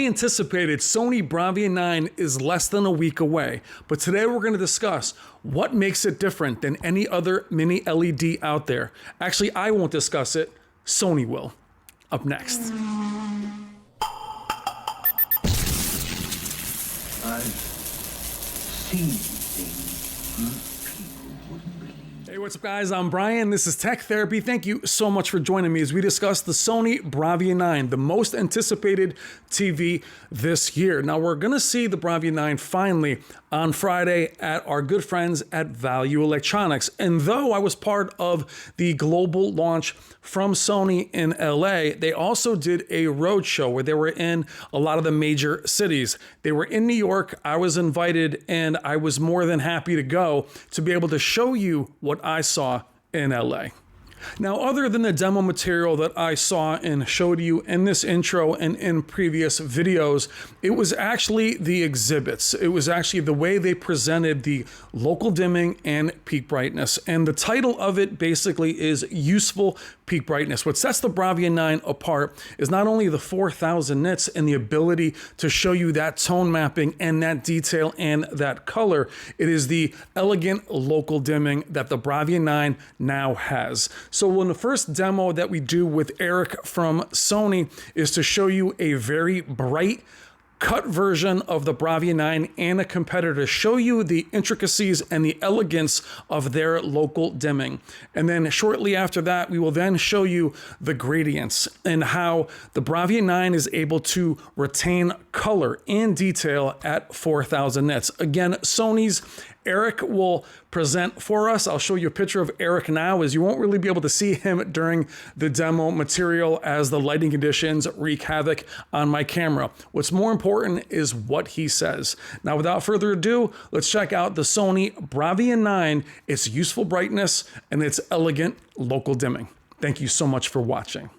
highly anticipated Sony Bravia 9 is less than a week away, but today we're going to discuss what makes it different than any other mini LED out there. Actually, I won't discuss it, Sony will. Up next. I've seen things people wouldn't believe. Hey, what's up guys? I'm Brian. This is Tech Therapy. Thank you so much for joining me as we discuss the Sony Bravia 9, the most anticipated TV this year. Now we're going to see the Bravia 9 finally on Friday at our good friends at Value Electronics. And though I was part of the global launch from Sony in LA, they also did a roadshow where they were in a lot of the major cities. They were in New York. I was invited and I was more than happy to go to be able to show you what I saw in LA. Now, other than the demo material that I saw and showed you in this intro and in previous videos, it was actually the exhibits. It was actually the way they presented the local dimming and peak brightness. And the title of it basically is Useful Peak Brightness. What sets the Bravia 9 apart is not only the 4,000 nits and the ability to show you that tone mapping and that detail and that color, it is the elegant local dimming that the Bravia 9 now has. So in the first demo that we do with Eric from Sony is to show you a very bright cut version of the Bravia 9 and a competitor to show you the intricacies and the elegance of their local dimming. And then shortly after that, we will then show you the gradients and how the Bravia 9 is able to retain color and detail at 4,000 nits. Again, Sony's Eric will present for us. I'll show you a picture of Eric now, as you won't really be able to see him during the demo material as the lighting conditions wreak havoc on my camera. What's more important is what he says. Now, without further ado, let's check out the Sony Bravia 9, its useful brightness, and its elegant local dimming. Thank you so much for watching.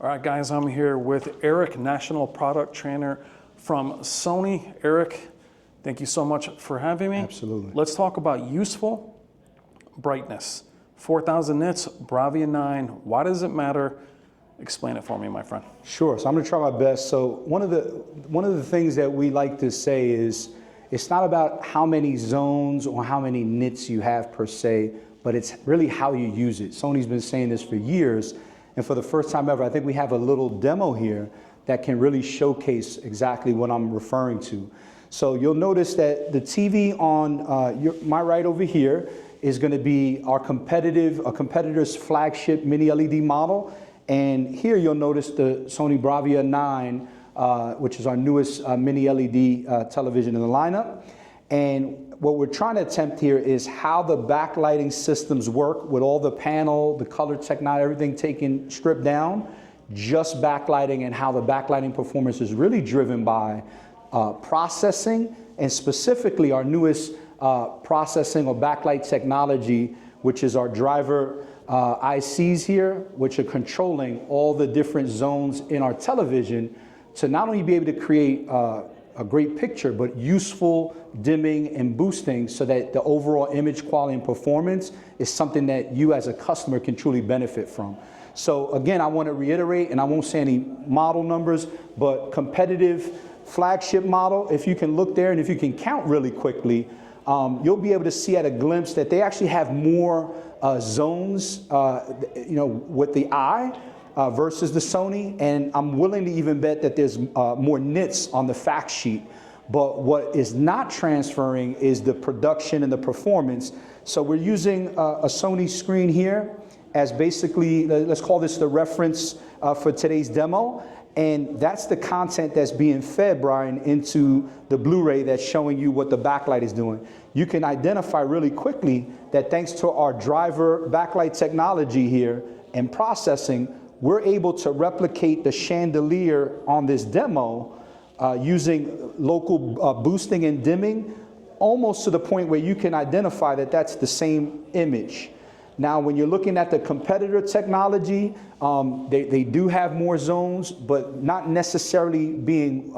All right, guys, I'm here with Eric, National Product Trainer from Sony. Eric, thank you so much for having me. Absolutely. Let's talk about useful brightness. 4,000 nits, Bravia 9. Why does it matter? Explain it for me, my friend. Sure. So I'm going to try my best. So one of the things that we like to say is it's not about how many zones or how many nits you have per se, but it's really how you use it. Sony's been saying this for years. And for the first time ever, I think we have a little demo here that can really showcase exactly what I'm referring to. So you'll notice that the TV on my right over here is going to be our competitor's flagship mini LED model. And here you'll notice the Sony Bravia 9, which is our newest mini LED television in the lineup. And what we're trying to attempt here is how the backlighting systems work with all the panel, the color technology, everything taken stripped down, just backlighting, and how the backlighting performance is really driven by processing, and specifically our newest processing or backlight technology, which is our driver ICs here, which are controlling all the different zones in our television to not only be able to create a great picture, but useful dimming and boosting so that the overall image quality and performance is something that you as a customer can truly benefit from. So again, I want to reiterate, and I won't say any model numbers, but competitive flagship model, if you can look there and if you can count really quickly, you'll be able to see at a glimpse that they actually have more zones, with the eye, versus the Sony, and I'm willing to even bet that there's more nits on the fact sheet. But what is not transferring is the production and the performance. So we're using a Sony screen here as basically, let's call this the reference for today's demo. And that's the content that's being fed, Brian, into the Blu-ray that's showing you what the backlight is doing. You can identify really quickly that thanks to our driver backlight technology here and processing, we're able to replicate the chandelier on this demo using local boosting and dimming, almost to the point where you can identify that that's the same image. Now, when you're looking at the competitor technology, they do have more zones, but not necessarily being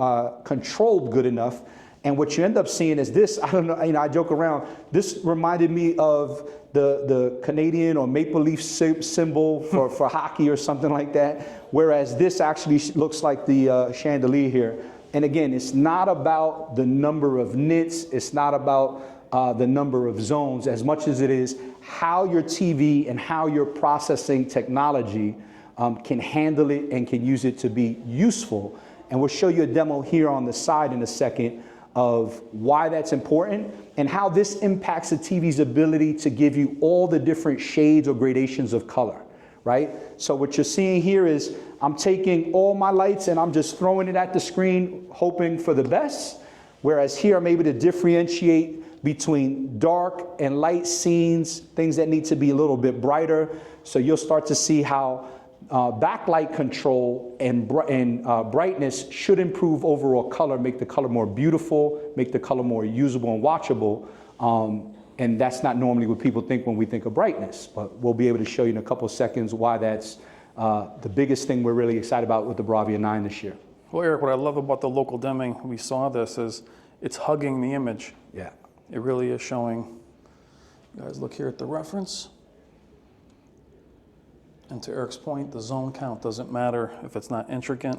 controlled good enough. And what you end up seeing is this, I don't know, I joke around, this reminded me of the Canadian or Maple Leaf symbol for hockey or something like that, whereas this actually looks like the chandelier here. And again, it's not about the number of nits, it's not about the number of zones as much as it is how your TV and how your processing technology can handle it and can use it to be useful. And we'll show you a demo here on the side in a second of why that's important and how this impacts the TV's ability to give you all the different shades or gradations of color, right? So what you're seeing here is I'm taking all my lights and I'm just throwing it at the screen, hoping for the best. Whereas here I'm able to differentiate between dark and light scenes, things that need to be a little bit brighter. So you'll start to see how backlight control and brightness should improve overall color, make the color more beautiful, make the color more usable and watchable. And that's not normally what people think when we think of brightness, but we'll be able to show you in a couple of seconds why that's the biggest thing we're really excited about with the Bravia 9 this year. Well, Eric, what I love about the local dimming, we saw this, is it's hugging the image. Yeah. It really is showing. You guys look here at the reference. And to Eric's point, the zone count doesn't matter if it's not intricate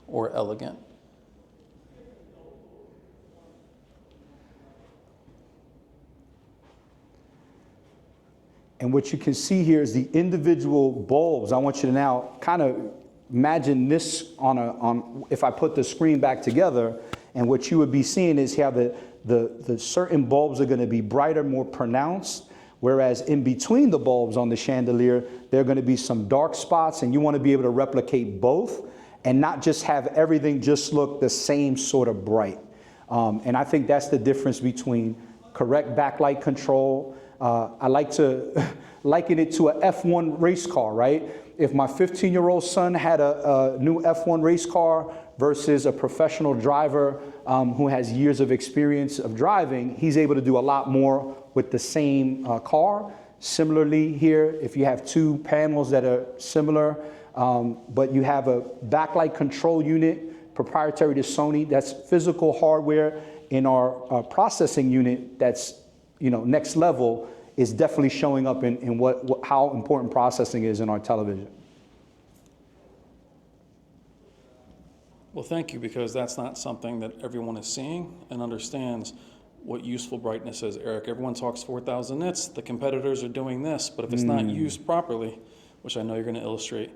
or elegant. And what you can see here is the individual bulbs. I want you to now kind of imagine this if I put the screen back together, and what you would be seeing is how the certain bulbs are going to be brighter, more pronounced, whereas in between the bulbs on the chandelier, there are going to be some dark spots, and you want to be able to replicate both and not just have everything just look the same sort of bright. And I think that's the difference between correct backlight control. I like to liken it to a F1 race car, right? If my 15-year-old son had a new F1 race car versus a professional driver who has years of experience of driving, he's able to do a lot more with the same car. Similarly here, if you have two panels that are similar, but you have a backlight control unit proprietary to Sony, that's physical hardware in our processing unit that's next level, is definitely showing up in how important processing is in our television. Well, thank you, because that's not something that everyone is seeing and understands what useful brightness is, Eric. Everyone talks 4,000 nits. The competitors are doing this, but if it's not used properly, which I know you're going to illustrate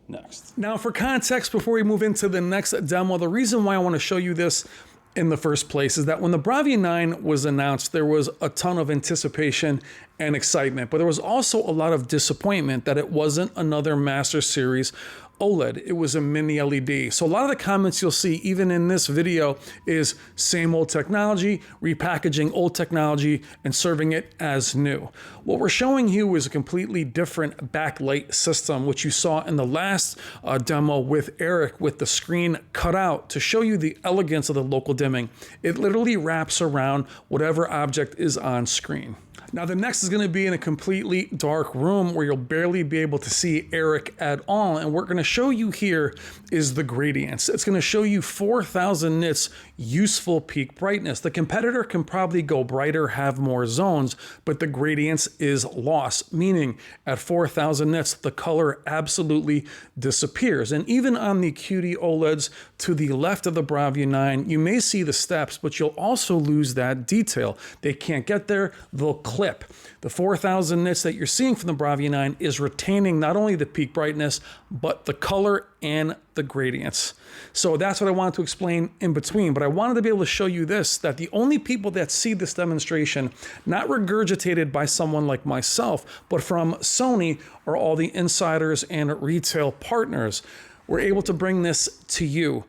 next. Now, for context, before we move into the next demo, the reason why I want to show you this in the first place is that when the Bravia 9 was announced, there was a ton of anticipation and excitement, but there was also a lot of disappointment that it wasn't another Master Series OLED. It was a mini LED. So a lot of the comments you'll see even in this video is same old technology, repackaging old technology and serving it as new. What we're showing you is a completely different backlight system, which you saw in the last demo with Eric with the screen cut out to show you the elegance of the local dimming. It literally wraps around whatever object is on screen. Now the next is going to be in a completely dark room where you'll barely be able to see Eric at all. And what we're going to show you here is the gradients. It's going to show you 4,000 nits useful peak brightness. The competitor can probably go brighter, have more zones, but the gradients is lost, meaning at 4,000 nits, the color absolutely disappears. And even on the QD OLEDs to the left of the Bravia 9, you may see the steps, but you'll also lose that detail. They can't get there, they'll clip. The 4,000 nits that you're seeing from the Bravia 9 is retaining not only the peak brightness, but the color and the gradients. So that's what I wanted to explain in between, but I wanted to be able to show you this, that the only people that see this demonstration, not regurgitated by someone like myself, but from Sony, are all the insiders and retail partners. We're able to bring this to you.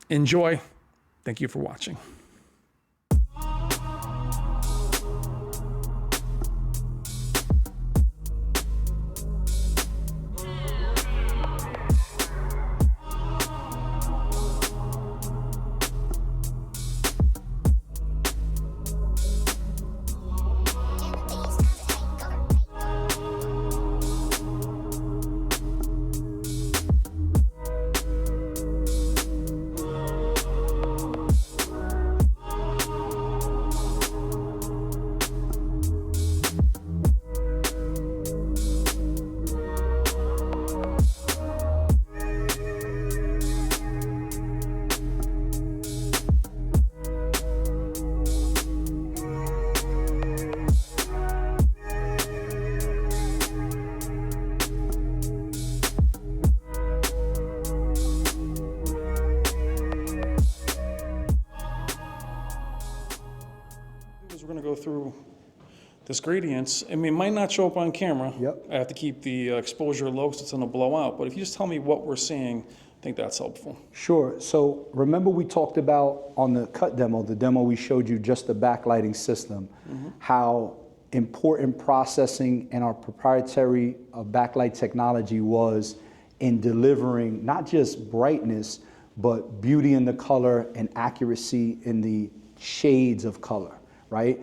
Enjoy. Thank you for watching. we're going to go through this gradients. I mean, it might not show up on camera. Yep. I have to keep the exposure low because it's going to blow out. But if you just tell me what we're seeing, I think that's helpful. Sure. So remember we talked about on the cut demo, the demo we showed you just the backlighting system, how important processing and our proprietary backlight technology was in delivering not just brightness, but beauty in the color and accuracy in the shades of color, right?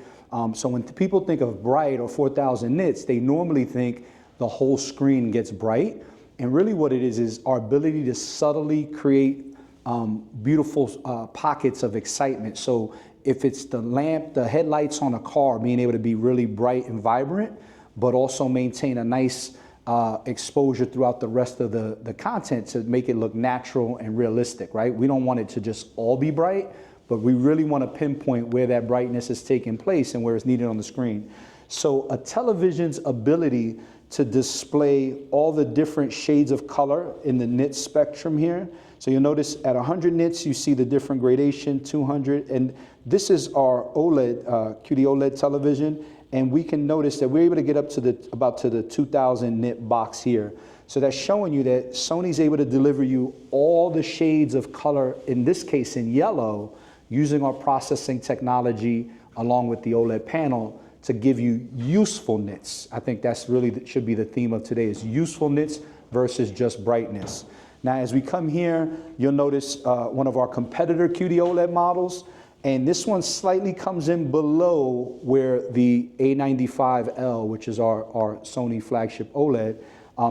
So when people think of bright or 4,000 nits, they normally think the whole screen gets bright. And really what it is our ability to subtly create beautiful pockets of excitement. So if it's the lamp, the headlights on a car, being able to be really bright and vibrant, but also maintain a nice exposure throughout the rest of the content to make it look natural and realistic, right? We don't want it to just all be bright, but we really want to pinpoint where that brightness is taking place and where it's needed on the screen. So a television's ability to display all the different shades of color in the nit spectrum here. So you'll notice at 100 nits, you see the different gradation, 200, and this is our OLED, QD OLED television, and we can notice that we're able to get up to about the 2000 nit box here. So that's showing you that Sony's able to deliver you all the shades of color, in this case in yellow, using our processing technology along with the OLED panel to give you useful nits. I think that's really should be the theme of today, is useful nits versus just brightness. Now, as we come here, you'll notice one of our competitor QD OLED models, and this one slightly comes in below where the A95L, which is our Sony flagship OLED,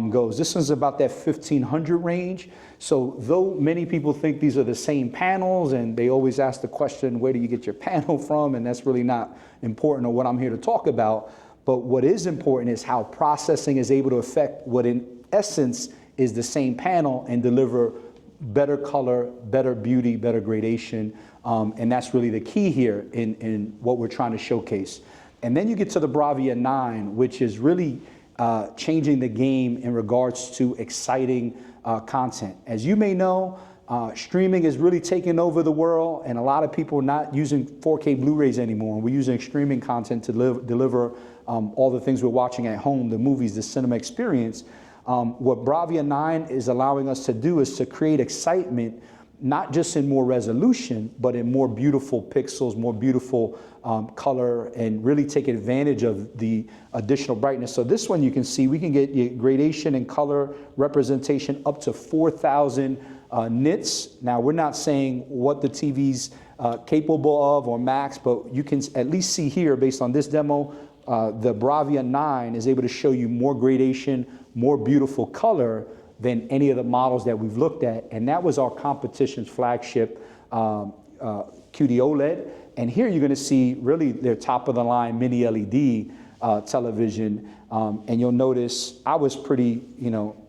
goes. This one's about that 1500 range. So though many people think these are the same panels, and they always ask the question, where do you get your panel from? And that's really not important or what I'm here to talk about. But what is important is how processing is able to affect what in essence is the same panel and deliver better color, better beauty, better gradation. And that's really the key here in what we're trying to showcase. And then you get to the Bravia 9, which is really changing the game in regards to exciting content. As you may know, streaming is really taking over the world, and a lot of people are not using 4K Blu-rays anymore. We're using streaming content to deliver all the things we're watching at home, the movies, the cinema experience. What Bravia 9 is allowing us to do is to create excitement, not just in more resolution, but in more beautiful pixels, more beautiful color, and really take advantage of the additional brightness. So this one you can see, we can get gradation and color representation up to 4,000 nits. Now, we're not saying what the TV's capable of or max, but you can at least see here, based on this demo, the Bravia 9 is able to show you more gradation, more beautiful color than any of the models that we've looked at. And that was our competition's flagship QD OLED. And here you're gonna see really their top of the line mini LED television. And you'll notice, I was pretty,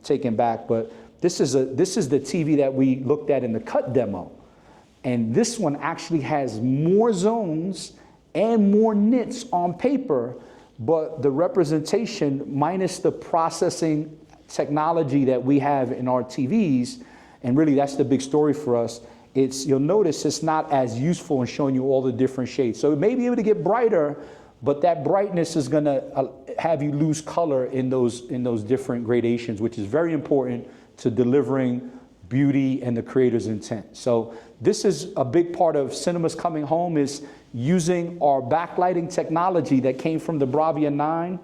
taken back, but this is the TV that we looked at in the cut demo. And this one actually has more zones and more nits on paper, but the representation minus the processing technology that we have in our TVs, and really that's the big story for us, you'll notice it's not as useful in showing you all the different shades. So it may be able to get brighter, but that brightness is gonna have you lose color in those different gradations, which is very important to delivering beauty and the creator's intent. So this is a big part of Cinemas Coming Home, is using our backlighting technology that came from the Bravia 9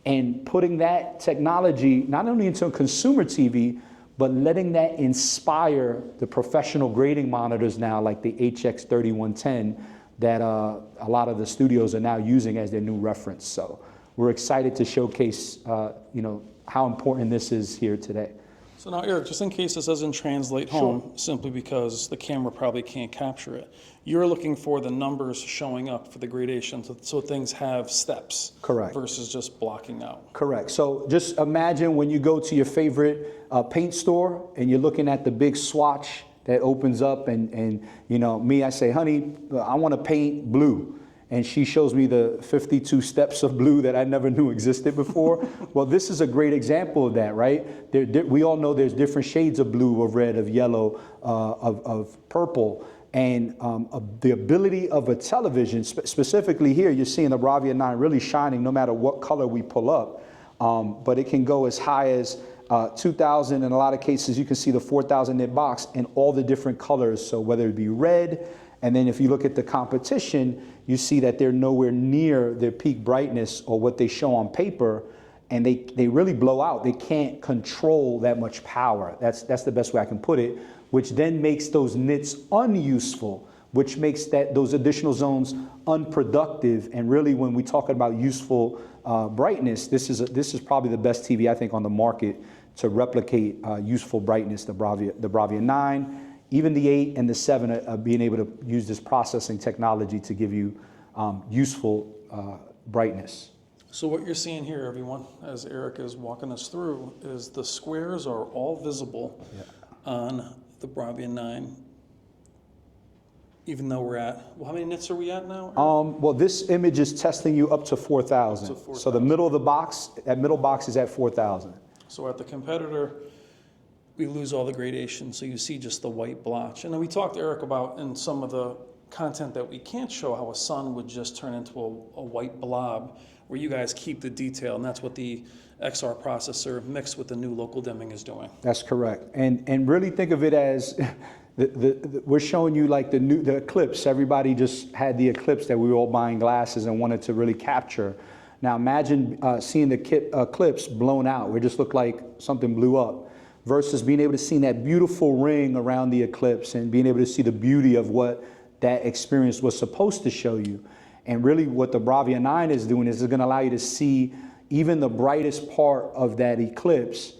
and putting that technology not only into a consumer TV, but letting that inspire the professional grading monitors now, like the HX3110, that a lot of the studios are now using as their new reference. So we're excited to showcase how important this is here today. So now, Eric, just in case this doesn't translate home, simply because the camera probably can't capture it, you're looking for the numbers showing up for the gradation, so things have steps. Correct. Versus just blocking out. Correct. So just imagine when you go to your favorite paint store and you're looking at the big swatch that opens up, and me, I say, honey, I want to paint blue. And she shows me the 52 steps of blue that I never knew existed before. Well, this is a great example of that, right? We all know there's different shades of blue, of red, of yellow, of purple. And the ability of a television, specifically here, you're seeing the Bravia 9 really shining no matter what color we pull up. But it can go as high as 2,000. In a lot of cases, you can see the 4,000 nit box in all the different colors. So whether it be red, and then if you look at the competition, you see that they're nowhere near their peak brightness or what they show on paper, and they really blow out. They can't control that much power. That's the best way I can put it, which then makes those nits unuseful, which makes those additional zones unproductive. And really, when we talk about useful brightness, this is probably the best TV I think on the market to replicate useful brightness. The Bravia 9. Even the 8 and the 7 are being able to use this processing technology to give you useful brightness. So what you're seeing here, everyone, as Eric is walking us through, is the squares are all visible on the Bravia 9, even though we're at, well, how many nits are we at now, Eric? Well, this image is testing you up to 4,000. So the middle of the box, that middle box is at 4,000. So at the competitor, we lose all the gradation, so you see just the white blotch. And then we talked, Eric, about in some of the content that we can't show how a sun would just turn into a white blob, where you guys keep the detail, and that's what the XR processor mixed with the new local dimming is doing. That's correct. And really think of it as, we're showing you like the eclipse. Everybody just had the eclipse that we were all buying glasses and wanted to really capture. Now imagine seeing the eclipse blown out, where it just looked like something blew up, versus being able to see that beautiful ring around the eclipse and being able to see the beauty of what that experience was supposed to show you. And really what the Bravia 9 is doing is it's gonna allow you to see even the brightest part of that eclipse.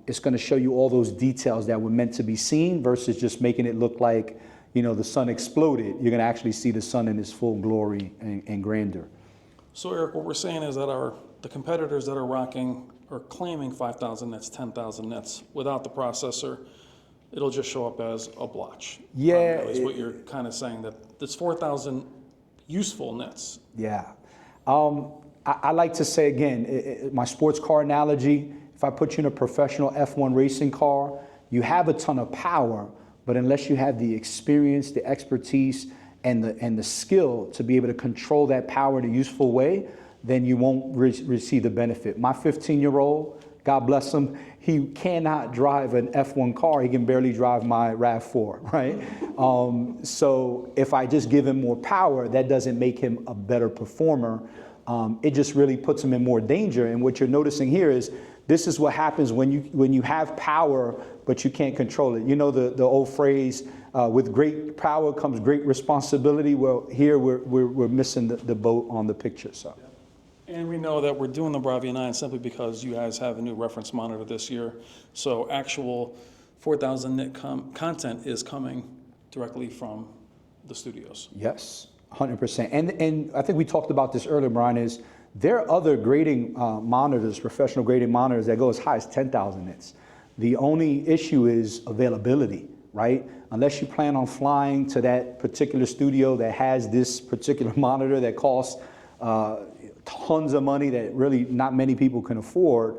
It's gonna show you all those details that were meant to be seen versus just making it look like, you know, the sun exploded. You're gonna actually see the sun in its full glory and grandeur. So Eric, what we're saying is that the competitors that are rocking or claiming 5,000 nits, 10,000 nits without the processor, it'll just show up as a blotch. Yeah. Is what you're kind of saying, that it's 4,000 useful nits. Yeah. I like to say again, my sports car analogy, if I put you in a professional F1 racing car, you have a ton of power, but unless you have the experience, the expertise, and the skill to be able to control that power in a useful way, then you won't receive the benefit. My 15-year-old, God bless him, he cannot drive an F1 car. He can barely drive my RAV4, right? So if I just give him more power, that doesn't make him a better performer. It just really puts him in more danger. And what you're noticing here is this is what happens when you have power, but you can't control it. You know the old phrase, with great power comes great responsibility. Well, here we're missing the boat on the picture. So. And we know that we're doing the Bravia 9 simply because you guys have a new reference monitor this year. So actual 4,000 nit content is coming directly from the studios. Yes, 100%. And I think we talked about this earlier, Brian, is there are other grading monitors, professional grading monitors that go as high as 10,000 nits. The only issue is availability, right? Unless you plan on flying to that particular studio that has this particular monitor that costs tons of money that really not many people can afford,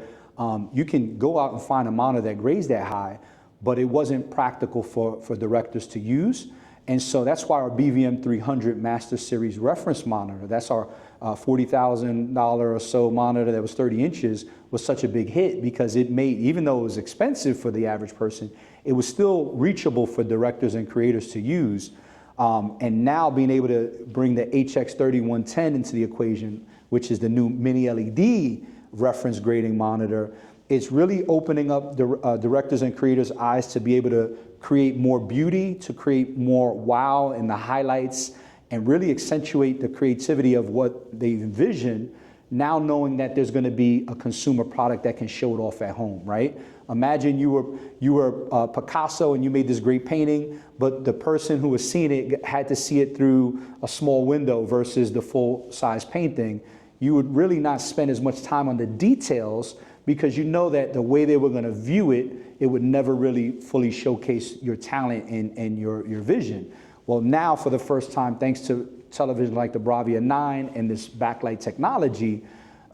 you can go out and find a monitor that grades that high, but it wasn't practical for directors to use. And so that's why our BVM 300 Master Series reference monitor, that's our $40,000 or so monitor that was 30 inches, was such a big hit, because it made, even though it was expensive for the average person, it was still reachable for directors and creators to use. And now being able to bring the HX3110 into the equation, which is the new mini LED reference grading monitor, it's really opening up the directors and creators' eyes to be able to create more beauty, to create more wow in the highlights, and really accentuate the creativity of what they envision, now knowing that there's gonna be a consumer product that can show it off at home, right? Imagine you were Picasso and you made this great painting, but the person who was seeing it had to see it through a small window versus the full-size painting. You would really not spend as much time on the details, because you know that the way they were gonna view it, it would never really fully showcase your talent and your vision. Well, now for the first time, thanks to television like the Bravia 9 and this backlight technology,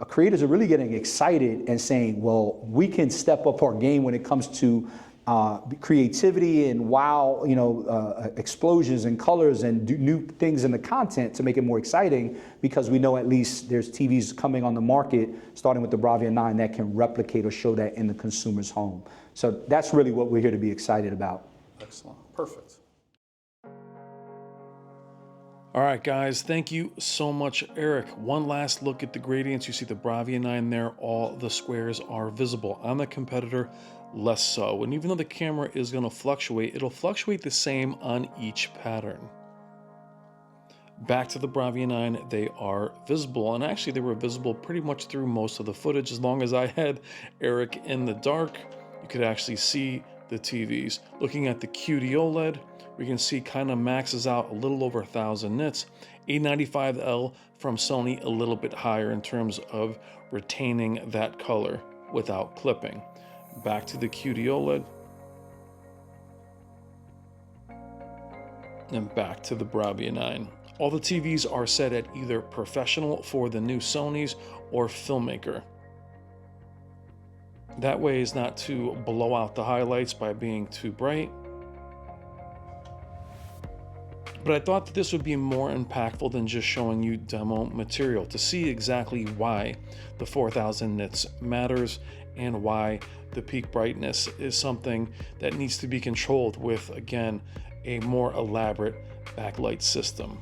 creators are really getting excited and saying, well, we can step up our game when it comes to creativity and wow, explosions and colors and do new things in the content to make it more exciting, because we know at least there's TVs coming on the market, starting with the Bravia 9, that can replicate or show that in the consumer's home. So that's really what we're here to be excited about. Excellent. Perfect. All right, guys, thank you so much, Eric. One last look at the gradients. You see the Bravia 9 there. All the squares are visible. On the competitor, less so. And even though the camera is going to fluctuate, it'll fluctuate the same on each pattern. Back to the Bravia 9, they are visible. And actually, they were visible pretty much through most of the footage. As long as I had Eric in the dark, you could actually see the TVs. Looking at the QD OLED, we can see kind of maxes out a little over 1,000 nits. A95L from Sony, a little bit higher in terms of retaining that color without clipping. Back to the QD OLED. And back to the Bravia 9. All the TVs are set at either professional for the new Sonys or filmmaker. That way is not to blow out the highlights by being too bright. But I thought that this would be more impactful than just showing you demo material, to see exactly why the 4,000 nits matters and why the peak brightness is something that needs to be controlled with, again, a more elaborate backlight system.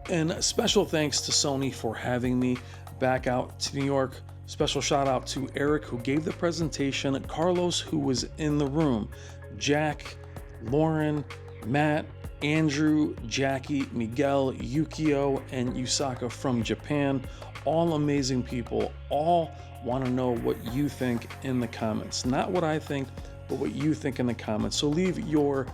And special thanks to Sony for having me back out to New York. Special shout out to Eric, who gave the presentation, Carlos, who was in the room, Jack, Lauren, Matt, Andrew, Jackie, Miguel, Yukio, and Yusaka from Japan. All amazing people. All want to know what you think in the comments. Not what I think, but what you think in the comments. So leave your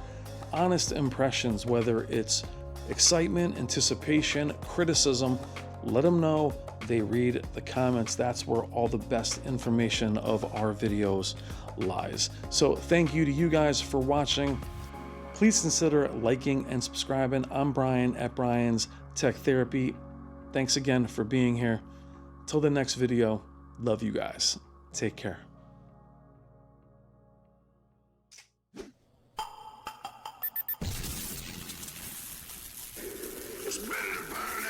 honest impressions, whether it's excitement, anticipation, criticism. Let them know. They read the comments. That's where all the best information of our videos lies. So thank you to you guys for watching. Please consider liking and subscribing. I'm Brian at Brian's Tech Therapy. Thanks again for being here. Till the next video, love you guys. Take care. It's better to burn